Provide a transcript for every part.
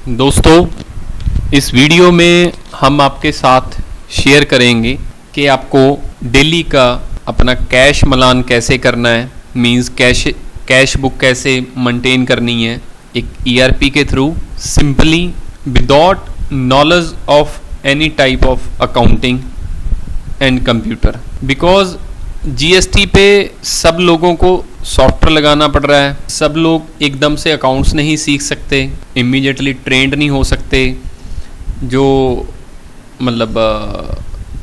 दोस्तों, इस वीडियो में हम आपके साथ शेयर करेंगे कि आपको डेली का अपना कैश मलान कैसे करना है, मींस कैश बुक कैसे मेंटेन करनी है एक ईआरपी के through, simply without knowledge of any type of accounting and computer. Because GST पे सब लोगों को सॉफ्टवेयर लगाना पड़ रहा है, सब लोग एकदम से अकाउंट्स नहीं सीख सकते, इमीडिएटली ट्रेंड नहीं हो सकते। जो मतलब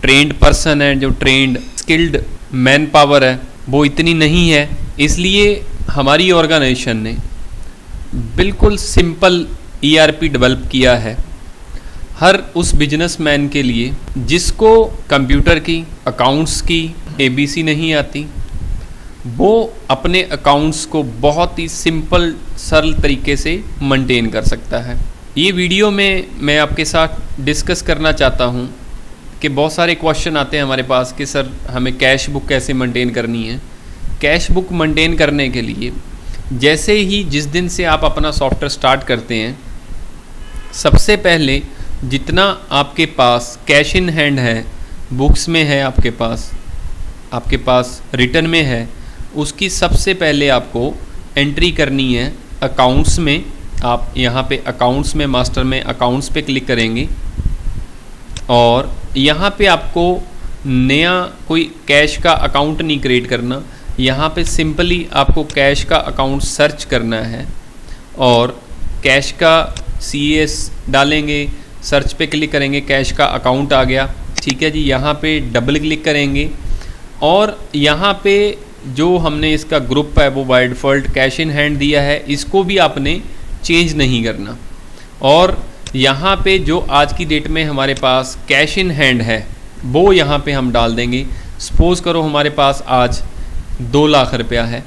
ट्रेंड पर्सन है, जो ट्रेंड स्किल्ड मैन पावर है, वो इतनी नहीं है। इसलिए हमारी ऑर्गेनाइजेशन ने बिल्कुल सिंपल ईआरपी डेवलप किया है हर उस बिजनेसमैन के लिए जिसको कंप्यूटर की, अकाउंट्स की एबीसी नहीं आती। वो अपने अकाउंट्स को बहुत ही सिंपल सरल तरीके से मेंटेन कर सकता है। ये वीडियो में मैं आपके साथ डिस्कस करना चाहता हूँ कि बहुत सारे क्वेश्चन आते हैं हमारे पास कि सर हमें कैश बुक कैसे मेंटेन करनी है। कैश बुक मेंटेन करने के लिए जैसे ही जिस दिन से आप अपना सॉफ्टवेयर स्टार्ट करते हैं, सबसे पहले जितना आपके पास कैश इन हैंड है, बुक्स में है, आपके पास रिटर्न में है, उसकी सबसे पहले आपको एंट्री करनी है अकाउंट्स में। आप यहाँ पे अकाउंट्स में, मास्टर में अकाउंट्स पे क्लिक करेंगे और यहाँ पे आपको नया कोई कैश का अकाउंट नहीं क्रिएट करना। यहाँ पे सिंपली आपको कैश का अकाउंट सर्च करना है और कैश का CAS डालेंगे, सर्च पे क्लिक करेंगे, कैश का अकाउंट आ गया। ठीक है जी, यहाँ पे डबल क्लिक करेंगे और यहाँ पे जो हमने इसका ग्रुप है वो by default cash in hand दिया है, इसको भी आपने चेंज नहीं करना। और यहाँ पे जो आज की डेट में हमारे पास कैश इन हैंड है वो यहाँ पे हम डाल देंगे। सपोज़ करो हमारे पास आज 2 लाख रुपया है,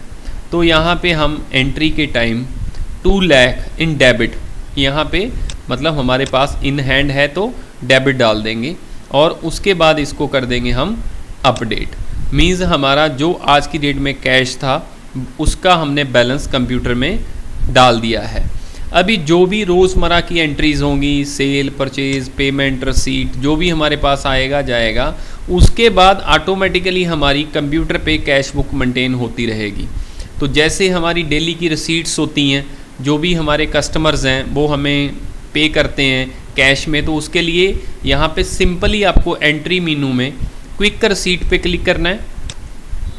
तो यहाँ पे हम एंट्री के टाइम 2 लाख इन डेबिट, यहाँ पे मतलब हमारे पास इन हैंड है तो डेबिट डाल देंगे और उसके बाद इसको कर देंगे हम अपडेट। मीन्स हमारा जो आज की डेट में कैश था उसका हमने बैलेंस कंप्यूटर में डाल दिया है। अभी जो भी रोज़मर्रा की एंट्रीज़ होंगी, सेल, परचेज, पेमेंट, रसीट, जो भी हमारे पास आएगा जाएगा, उसके बाद ऑटोमेटिकली हमारी कंप्यूटर पे कैश बुक मेंटेन होती रहेगी। तो जैसे हमारी डेली की रसीट्स होती हैं, जो भी हमारे कस्टमर्स हैं वो हमें पे करते हैं कैश में, तो उसके लिए यहाँ पे सिंपली आपको एंट्री मेनू में क्विक रसीट पे क्लिक करना है।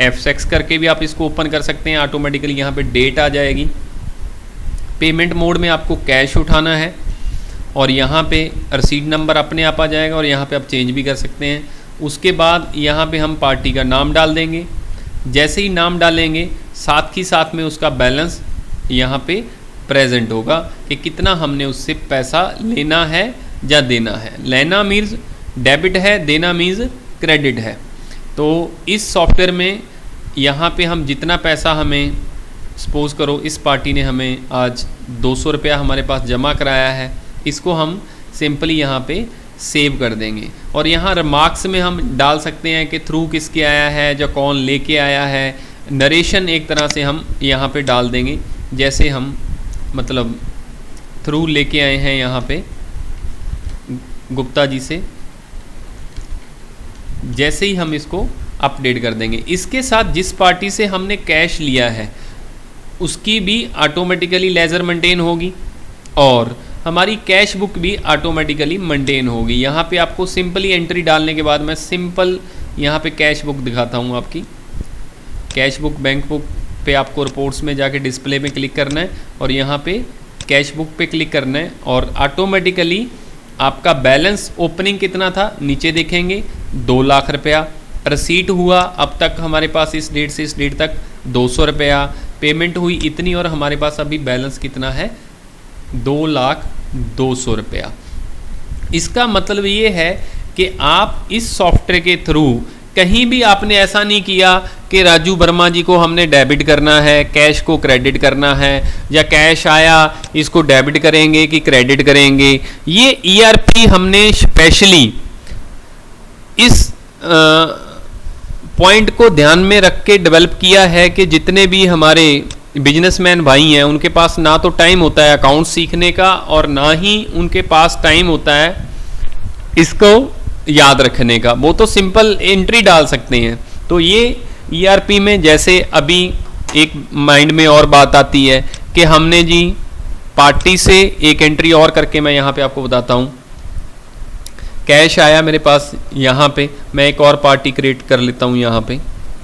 F6 करके भी आप इसको ओपन कर सकते हैं, ऑटोमेटिकली यहाँ पे डेट आ जाएगी। पेमेंट मोड में आपको कैश उठाना है और यहाँ पे रसीट नंबर अपने आप आ जाएगा और यहाँ पे आप चेंज भी कर सकते हैं। उसके बाद यहाँ पे हम पार्टी का नाम डाल देंगे। जैसे ही नाम डालेंगे साथ ही साथ में उसका बैलेंस यहाँ पे प्रेजेंट होगा कि कितना हमने उससे पैसा लेना है या देना है। लेना मीन्स डेबिट है, देना मीन्स क्रेडिट है। तो इस सॉफ्टवेयर में यहाँ पे हम जितना पैसा, हमें सपोज़ करो इस पार्टी ने हमें आज 200 रुपया हमारे पास जमा कराया है, इसको हम सिंपली यहाँ पे सेव कर देंगे और यहाँ रिमार्क्स में हम डाल सकते हैं कि थ्रू किसके आया है, जो कौन लेके आया है। नरेशन एक तरह से हम यहाँ पे डाल देंगे, जैसे हम मतलब थ्रू लेके आए हैं यहाँ पे गुप्ता जी से, जैसे ही हम इसको अपडेट कर देंगे। इसके साथ जिस पार्टी से हमने कैश लिया है उसकी भी ऑटोमेटिकली लेजर मेंटेन होगी और हमारी कैश बुक भी ऑटोमेटिकली मेंटेन होगी। यहाँ पे आपको सिंपली एंट्री डालने के बाद मैं सिंपल यहाँ पे कैश बुक दिखाता हूँ। आपकी कैश बुक, बैंक बुक पे आपको रिपोर्ट्स में जाके डिस्प्ले में क्लिक करना है और यहाँ पे कैश बुक पे क्लिक करना है और ऑटोमेटिकली आपका बैलेंस ओपनिंग कितना था नीचे देखेंगे 2 लाख रुपया। रसीट हुआ अब तक हमारे पास इस डेट से इस डेट तक 200 रुपया, पेमेंट हुई इतनी और हमारे पास अभी बैलेंस कितना है 2,02,00,000 रुपया। इसका मतलब ये है कि आप इस सॉफ्टवेयर के थ्रू कहीं भी आपने ऐसा नहीं किया कि राजू वर्मा जी को हमने डेबिट करना है, कैश को क्रेडिट करना है, या कैश आया इसको डेबिट करेंगे कि क्रेडिट करेंगे। ये ईआरपी हमने स्पेशली इस पॉइंट को ध्यान में रख के डेवलप किया है कि जितने भी हमारे बिजनेसमैन भाई हैं, उनके पास ना तो टाइम होता है अकाउंट सीखने का और ना ही उनके पास टाइम होता है इसको याद रखने का। वो तो सिंपल एंट्री डाल सकते हैं। तो ये ईआरपी में जैसे अभी एक माइंड में और बात आती है कि हमने जी पार्टी से एक एंट्री और करके मैं यहाँ पे आपको बताता हूँ। कैश आया मेरे पास, यहाँ पे मैं एक और पार्टी क्रिएट कर लेता हूँ। यहाँ पे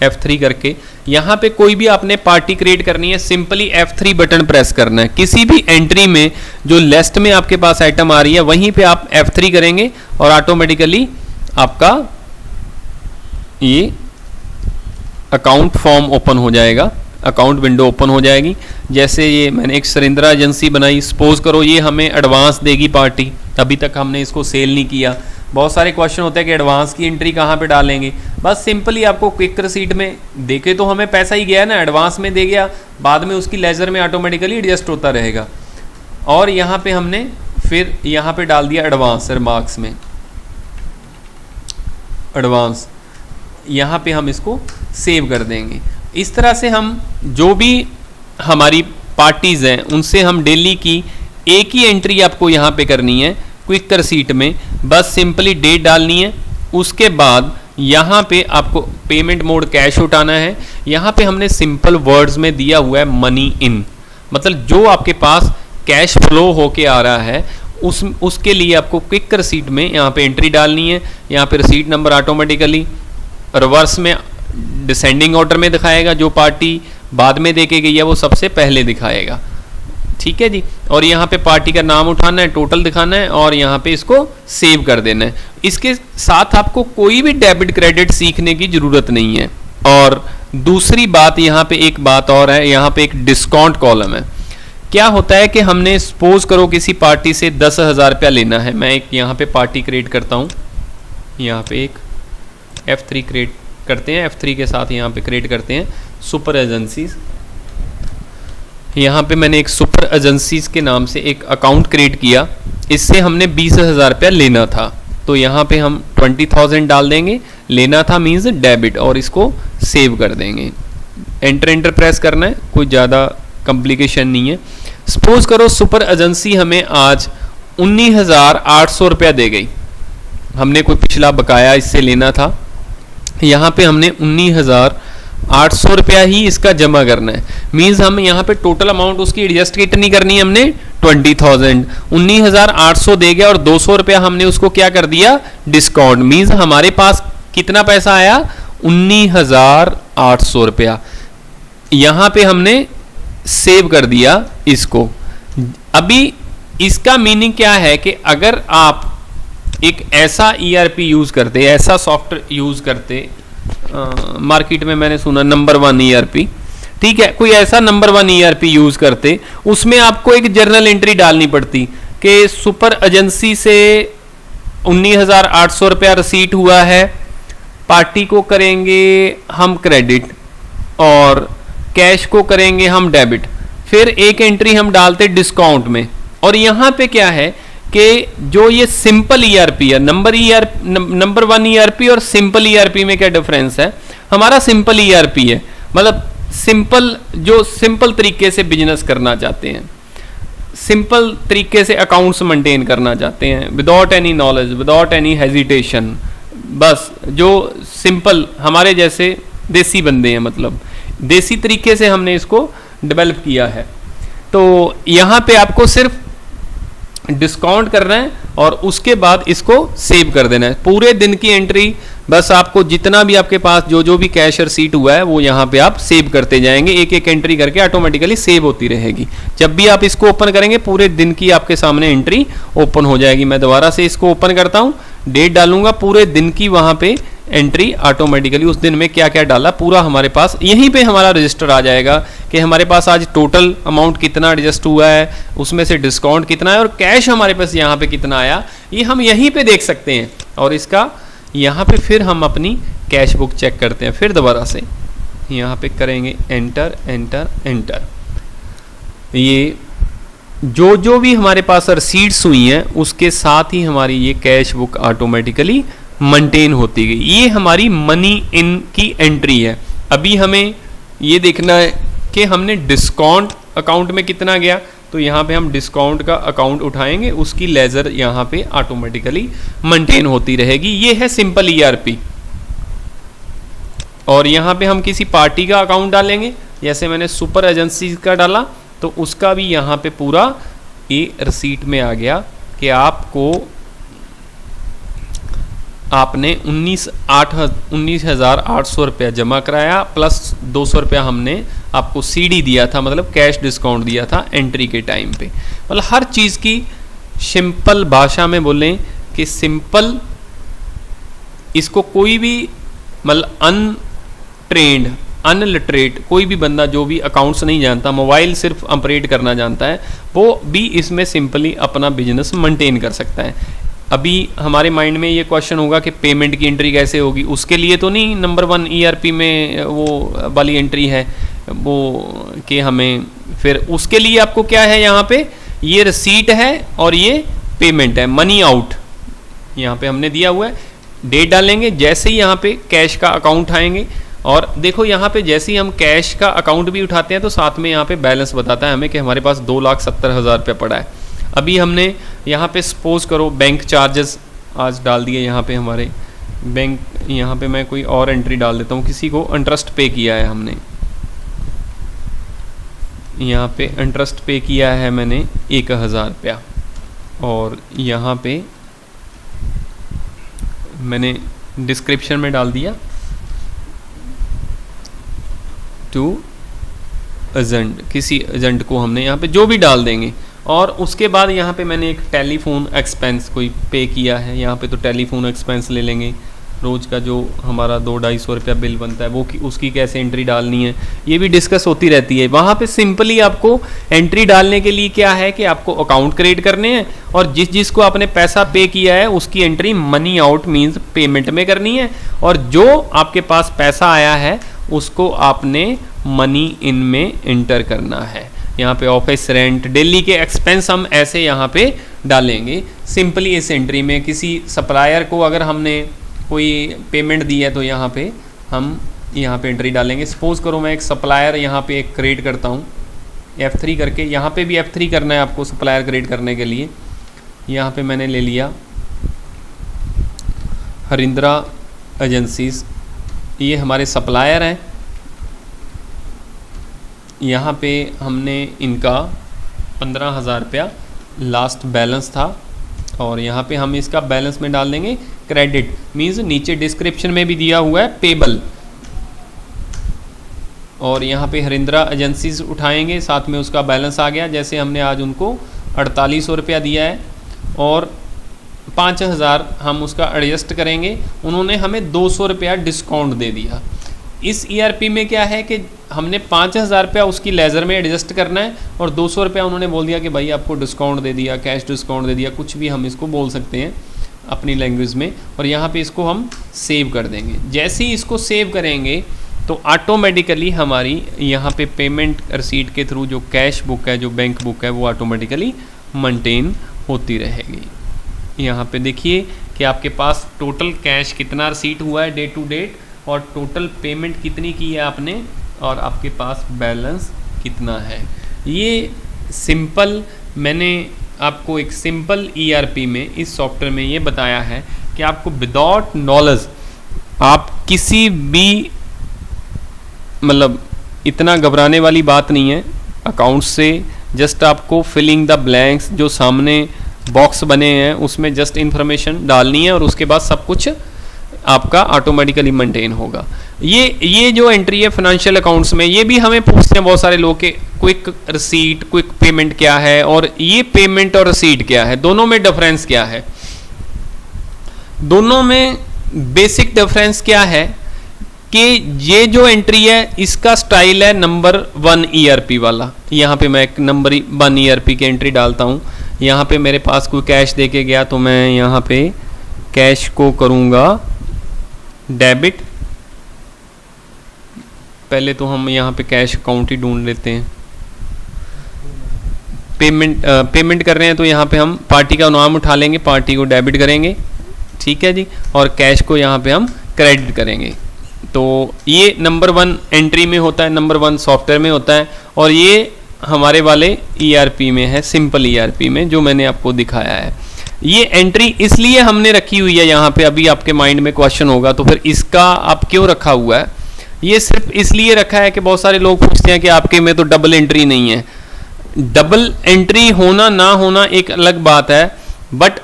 F3 करके, यहाँ पे कोई भी आपने पार्टी क्रिएट करनी है, सिंपली F3 बटन प्रेस करना है। किसी भी एंट्री में जो लिस्ट में आपके पास आइटम आ रही है वहीं पे आप F3 करेंगे और ऑटोमेटिकली आपका ये अकाउंट फॉर्म ओपन हो जाएगा, अकाउंट विंडो ओपन हो जाएगी। जैसे ये मैंने एक सरिंद्रा एजेंसी बनाई, सपोज करो ये हमें एडवांस देगी पार्टी, अभी तक हमने इसको सेल नहीं किया। बहुत सारे क्वेश्चन होते हैं कि एडवांस की एंट्री कहाँ पे डालेंगे। बस सिंपली आपको क्विक रिसीट में देके तो हमें पैसा ही गया ना, एडवांस में दे गया, बाद में उसकी लेजर में ऑटोमेटिकली एडजस्ट होता रहेगा। और यहाँ पे हमने फिर यहाँ पे डाल दिया एडवांस रिमार्क्स में, एडवांस, यहाँ पे हम इसको सेव कर देंगे। इस तरह से हम जो भी हमारी पार्टीज़ हैं उनसे हम डेली की एक ही एंट्री आपको यहाँ पे करनी है क्विक रिसीट में। बस सिंपली डेट डालनी है, उसके बाद यहाँ पे आपको पेमेंट मोड कैश उठाना है। यहाँ पे हमने सिंपल वर्ड्स में दिया हुआ है मनी इन, मतलब जो आपके पास कैश फ्लो होके आ रहा है उसके लिए आपको क्विक रिसीट में यहाँ पे एंट्री डालनी है। यहाँ पे रिसीट नंबर ऑटोमेटिकली रिवर्स में डिसेंडिंग ऑर्डर में दिखाएगा, जो पार्टी बाद में देके गई है वो सबसे पहले दिखाएगा। ठीक है जी। और यहाँ पे पार्टी का नाम उठाना है, टोटल दिखाना है और यहाँ पे इसको सेव कर देना है। इसके साथ आपको कोई भी डेबिट क्रेडिट सीखने की जरूरत नहीं है। और दूसरी बात, यहाँ पे एक बात और है, यहाँ पे एक डिस्काउंट कॉलम है। क्या होता है कि हमने सपोज करो किसी पार्टी से 10,000 रुपया लेना है। मैं एक यहाँ पे पार्टी क्रिएट करता हूँ, यहाँ पे एक F3 क्रिएट करते हैं, F3 के साथ यहाँ पे क्रिएट करते हैं सुपर एजेंसीज। यहाँ पे मैंने एक सुपर एजेंसीज के नाम से एक अकाउंट क्रिएट किया, इससे हमने 20,000 रुपया लेना था। तो यहाँ पे हम 20,000 डाल देंगे, लेना था मीन्स डेबिट, और इसको सेव कर देंगे। एंटर प्रेस करना है, कोई ज़्यादा कॉम्प्लिकेशन नहीं है। सपोज करो सुपर एजेंसी हमें आज 19,800 रुपया दे गई, हमने कोई पिछला बकाया इससे लेना था, यहाँ पे हमने 19,800 रुपया ही इसका जमा करना है। मीन्स हम यहाँ पे टोटल अमाउंट उसकी एडजस्ट कितनी करनी है, हमने 20,000, 19,800 दे गया और 200 रुपया हमने उसको क्या कर दिया, डिस्काउंट। मीन्स हमारे पास कितना पैसा आया, 19,800 रुपया। यहाँ पे हमने सेव कर दिया इसको। अभी इसका मीनिंग क्या है कि अगर आप एक ऐसा ईआरपी यूज करते, ऐसा सॉफ्टवेयर यूज करते, मार्केट में मैंने सुना नंबर 1 ईआरपी, ठीक है, कोई ऐसा नंबर 1 ईआरपी यूज करते, उसमें आपको एक जर्नल एंट्री डालनी पड़ती कि सुपर एजेंसी से 19,800 रुपया रिसीट हुआ है, पार्टी को करेंगे हम क्रेडिट और कैश को करेंगे हम डेबिट। फिर एक एंट्री हम डालते डिस्काउंट में। और यहाँ पे क्या है कि जो ये सिंपल ईआरपी है, नंबर 1 ईआरपी और सिंपल ईआरपी में क्या डिफरेंस है, हमारा सिंपल ईआरपी है, मतलब सिंपल, जो सिंपल तरीके से बिजनेस करना चाहते हैं, सिंपल तरीके से अकाउंट्स मेंटेन करना चाहते हैं, without any knowledge, without any hesitation, बस जो सिंपल हमारे जैसे देसी बंदे हैं, मतलब देसी तरीके से हमने इसको डेवलप किया है। तो यहाँ पे आपको सिर्फ डिस्काउंट करना है और उसके बाद इसको सेव कर देना है। पूरे दिन की एंट्री, बस आपको जितना भी आपके पास जो भी कैश रिसीट हुआ है वो यहाँ पे आप सेव करते जाएंगे, एक एक एंट्री करके ऑटोमेटिकली सेव होती रहेगी। जब भी आप इसको ओपन करेंगे पूरे दिन की आपके सामने एंट्री ओपन हो जाएगी। मैं दोबारा से इसको ओपन करता हूँ, डेट डालूंगा, पूरे दिन की वहाँ पे एंट्री ऑटोमेटिकली उस दिन में क्या क्या डाला पूरा हमारे पास यहीं पे हमारा रजिस्टर आ जाएगा कि हमारे पास आज टोटल अमाउंट कितना एडजस्ट हुआ है, उसमें से डिस्काउंट कितना है और कैश हमारे पास यहाँ पे कितना आया, ये हम यहीं पे देख सकते हैं। और इसका यहाँ पे फिर हम अपनी कैश बुक चेक करते हैं। फिर दोबारा से यहाँ पे करेंगे एंटर एंटर एंटर। ये जो भी हमारे पास रसीट्स हुई हैं उसके साथ ही हमारी ये कैश बुक ऑटोमेटिकली मेंटेन होती गई। ये हमारी मनी इन की एंट्री है। अभी हमें ये देखना है कि हमने डिस्काउंट अकाउंट में कितना गया, तो यहाँ पे हम डिस्काउंट का अकाउंट उठाएंगे, उसकी लेजर यहाँ पे ऑटोमेटिकली मेंटेन होती रहेगी। ये है सिंपल ईआरपी। और यहाँ पे हम किसी पार्टी का अकाउंट डालेंगे, जैसे मैंने सुपर एजेंसी का डाला, तो उसका भी यहाँ पे पूरा ये रिसीट में आ गया कि आपने 19,800 रुपया जमा कराया प्लस 200 रुपया हमने आपको सीडी दिया था, मतलब कैश डिस्काउंट दिया था एंट्री के टाइम पे। मतलब हर चीज़ की सिंपल भाषा में बोलें कि सिंपल, इसको कोई भी मतलब अनट्रेंड अनलिटरेट कोई भी बंदा जो भी अकाउंट्स नहीं जानता, मोबाइल सिर्फ ऑपरेट करना जानता है, वो भी इसमें सिंपली अपना बिजनेस मेंटेन कर सकता है। अभी हमारे माइंड में ये क्वेश्चन होगा कि पेमेंट की एंट्री कैसे होगी, उसके लिए तो नहीं नंबर 1 ईआरपी में वो वाली एंट्री है वो कि हमें, फिर उसके लिए आपको क्या है, यहाँ पे ये रिसीट है और ये पेमेंट है, मनी आउट यहाँ पे हमने दिया हुआ है। डेट डालेंगे, जैसे ही यहाँ पे कैश का अकाउंट आएंगे, और देखो यहाँ पे जैसे ही हम कैश का अकाउंट भी उठाते हैं तो साथ में यहाँ पे बैलेंस बताता है हमें कि हमारे पास 2,70,000 रुपया पड़ा है। अभी हमने यहाँ पे सपोज करो बैंक चार्जेस आज डाल दिए, यहाँ पे हमारे बैंक, यहाँ पे मैं कोई और एंट्री डाल देता हूँ, किसी को इंटरेस्ट पे किया है हमने, यहाँ पे इंटरेस्ट पे किया है मैंने 1,000 रुपया, और यहाँ पे मैंने डिस्क्रिप्शन में डाल दिया टू एजेंट, किसी एजेंट को हमने यहाँ पे जो भी डाल देंगे। और उसके बाद यहाँ पे मैंने एक टेलीफोन एक्सपेंस कोई पे किया है, यहाँ पे तो टेलीफोन एक्सपेंस ले लेंगे, रोज़ का जो हमारा 200-250 रुपया बिल बनता है वो उसकी कैसे एंट्री डालनी है, ये भी डिस्कस होती रहती है। वहाँ पे सिंपली आपको एंट्री डालने के लिए क्या है कि आपको अकाउंट क्रिएट करने हैं, और जिसको आपने पैसा पे किया है उसकी entry money out means payment में करनी है, और जो आपके पास पैसा आया है उसको आपने मनी इन में एंटर करना है। यहाँ पे ऑफिस रेंट, दिल्ली के एक्सपेंस हम ऐसे यहाँ पे डालेंगे सिंपली इस एंट्री में। किसी सप्लायर को अगर हमने कोई पेमेंट दी है तो यहाँ पे हम यहाँ पे एंट्री डालेंगे। सपोज करो मैं एक सप्लायर यहाँ पे एक क्रिएट करता हूँ F3 करके, यहाँ पे भी F3 करना है आपको सप्लायर क्रिएट करने के लिए। यहाँ पे मैंने ले लिया हरिंद्रा एजेंसीज, ये हमारे सप्लायर हैं। यहाँ पे हमने इनका 15,000 रुपया लास्ट बैलेंस था, और यहाँ पे हम इसका बैलेंस में डाल देंगे क्रेडिट, मीन्स नीचे डिस्क्रिप्शन में भी दिया हुआ है पेबल। और यहाँ पे हरिंद्रा एजेंसीज उठाएंगे, साथ में उसका बैलेंस आ गया। जैसे हमने आज उनको 4800 रुपया दिया है और 5,000 हम उसका एडजस्ट करेंगे, उन्होंने हमें 200 रुपया डिस्काउंट दे दिया। इस ईआरपी में क्या है कि हमने 5,000 रुपया उसकी लेज़र में एडजस्ट करना है, और 200 रुपया उन्होंने बोल दिया कि भाई आपको डिस्काउंट दे दिया, कैश डिस्काउंट दे दिया, कुछ भी हम इसको बोल सकते हैं अपनी लैंग्वेज में। और यहाँ पे इसको हम सेव कर देंगे। जैसे ही इसको सेव करेंगे तो ऑटोमेटिकली हमारी यहाँ पे पेमेंट रिसीट के थ्रू जो कैश बुक है, जो बैंक बुक है, वो ऑटोमेटिकली मेंटेन होती रहेगी। यहाँ पे देखिए कि आपके पास टोटल कैश कितना रिसीट हुआ है डे टू डेट, और टोटल पेमेंट कितनी की है आपने, और आपके पास बैलेंस कितना है। ये सिंपल मैंने आपको एक सिंपल ईआरपी में इस सॉफ्टवेयर में ये बताया है कि आपको विदाउट नॉलेज आप किसी भी, मतलब इतना घबराने वाली बात नहीं है अकाउंट से। जस्ट आपको फिलिंग द ब्लैंक्स, जो सामने बॉक्स बने हैं उसमें जस्ट इन्फॉर्मेशन डालनी है, और उसके बाद सब कुछ आपका ऑटोमेटिकली मेंटेन होगा। ये जो एंट्री है फाइनेंशियल अकाउंट्स में, ये भी हमें पूछते हैं बहुत सारे लोग के क्विक रिसीट, क्विक पेमेंट क्या है, और ये पेमेंट और रिसीट क्या है, दोनों में डिफरेंस क्या है। दोनों में बेसिक डिफरेंस क्या है कि ये जो एंट्री है इसका स्टाइल है नंबर 1 ईआरपी वाला। यहाँ पे मैं एक नंबर 1 ईआरपी की एंट्री डालता हूँ। यहाँ पे मेरे पास कोई कैश दे के गया तो मैं यहाँ पे कैश को करूँगा डेबिट। पहले तो हम यहाँ पे कैश अकाउंट ही ढूंढ लेते हैं। पेमेंट कर रहे हैं तो यहाँ पे हम पार्टी का नाम उठा लेंगे, पार्टी को डेबिट करेंगे, ठीक है जी, और कैश को यहाँ पे हम क्रेडिट करेंगे। तो ये नंबर 1 एंट्री में होता है, नंबर 1 सॉफ्टवेयर में होता है, और ये हमारे वाले ERP में है, सिंपल ERP में जो मैंने आपको दिखाया है। ये एंट्री इसलिए हमने रखी हुई है यहाँ पे, अभी आपके माइंड में क्वेश्चन होगा तो फिर इसका आप क्यों रखा हुआ है। ये सिर्फ इसलिए रखा है कि बहुत सारे लोग पूछते हैं कि आपके में तो डबल एंट्री नहीं है। डबल एंट्री होना ना होना एक अलग बात है, बट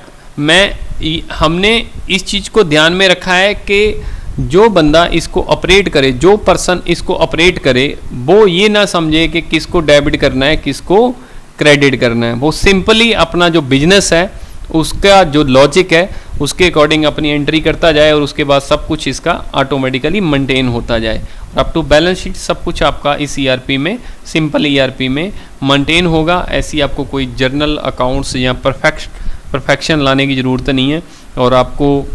हमने इस चीज़ को ध्यान में रखा है कि जो बंदा इसको ऑपरेट करे, जो पर्सन इसको ऑपरेट करे, वो ये ना समझे कि किसको डेबिट करना है किसको क्रेडिट करना है। वो सिंपली अपना जो बिजनेस है उसका जो लॉजिक है उसके अकॉर्डिंग अपनी एंट्री करता जाए, और उसके बाद सब कुछ इसका ऑटोमेटिकली मेंटेन होता जाए, और अप टू बैलेंस शीट सब कुछ आपका इस ERP में, सिंपल ERP में मेंटेन होगा। ऐसी आपको कोई जर्नल अकाउंट्स या परफेक्शन लाने की ज़रूरत नहीं है। और आपको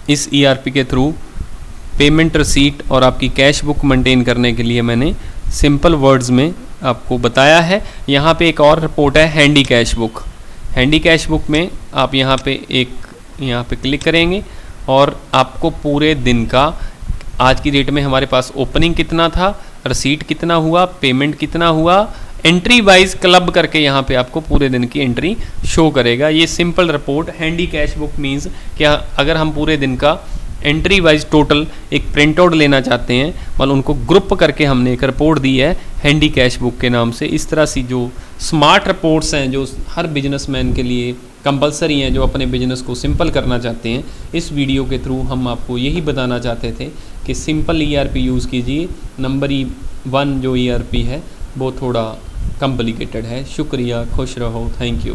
इस ERP के थ्रू पेमेंट रसीट और आपकी कैश बुक मेंटेन करने के लिए मैंने सिंपल वर्ड्स में आपको बताया है। यहाँ पे एक और रिपोर्ट है handy cash book. Handy cash book में आप यहाँ पे क्लिक करेंगे और आपको पूरे दिन का, आज की डेट में हमारे पास ओपनिंग कितना था, रसीट कितना हुआ, पेमेंट कितना हुआ, एंट्री वाइज क्लब करके यहाँ पे आपको पूरे दिन की एंट्री शो करेगा। ये simple report handy cash book means कि अगर हम पूरे दिन का एंट्री वाइज टोटल एक प्रिंट आउट लेना चाहते हैं, मतलब उनको ग्रुप करके हमने एक रिपोर्ट दी है हैंडी कैश बुक के नाम से। इस तरह से जो स्मार्ट रिपोर्ट्स हैं जो हर बिजनेसमैन के लिए कंपलसरी हैं, जो अपने बिजनेस को सिंपल करना चाहते हैं, इस वीडियो के थ्रू हम आपको यही बताना चाहते थे कि सिंपल ERP यूज़ कीजिए। नंबर 1 जो ERP है वो थोड़ा कॉम्प्लिकेटेड है। शुक्रिया, खुश रहो, थैंक यू।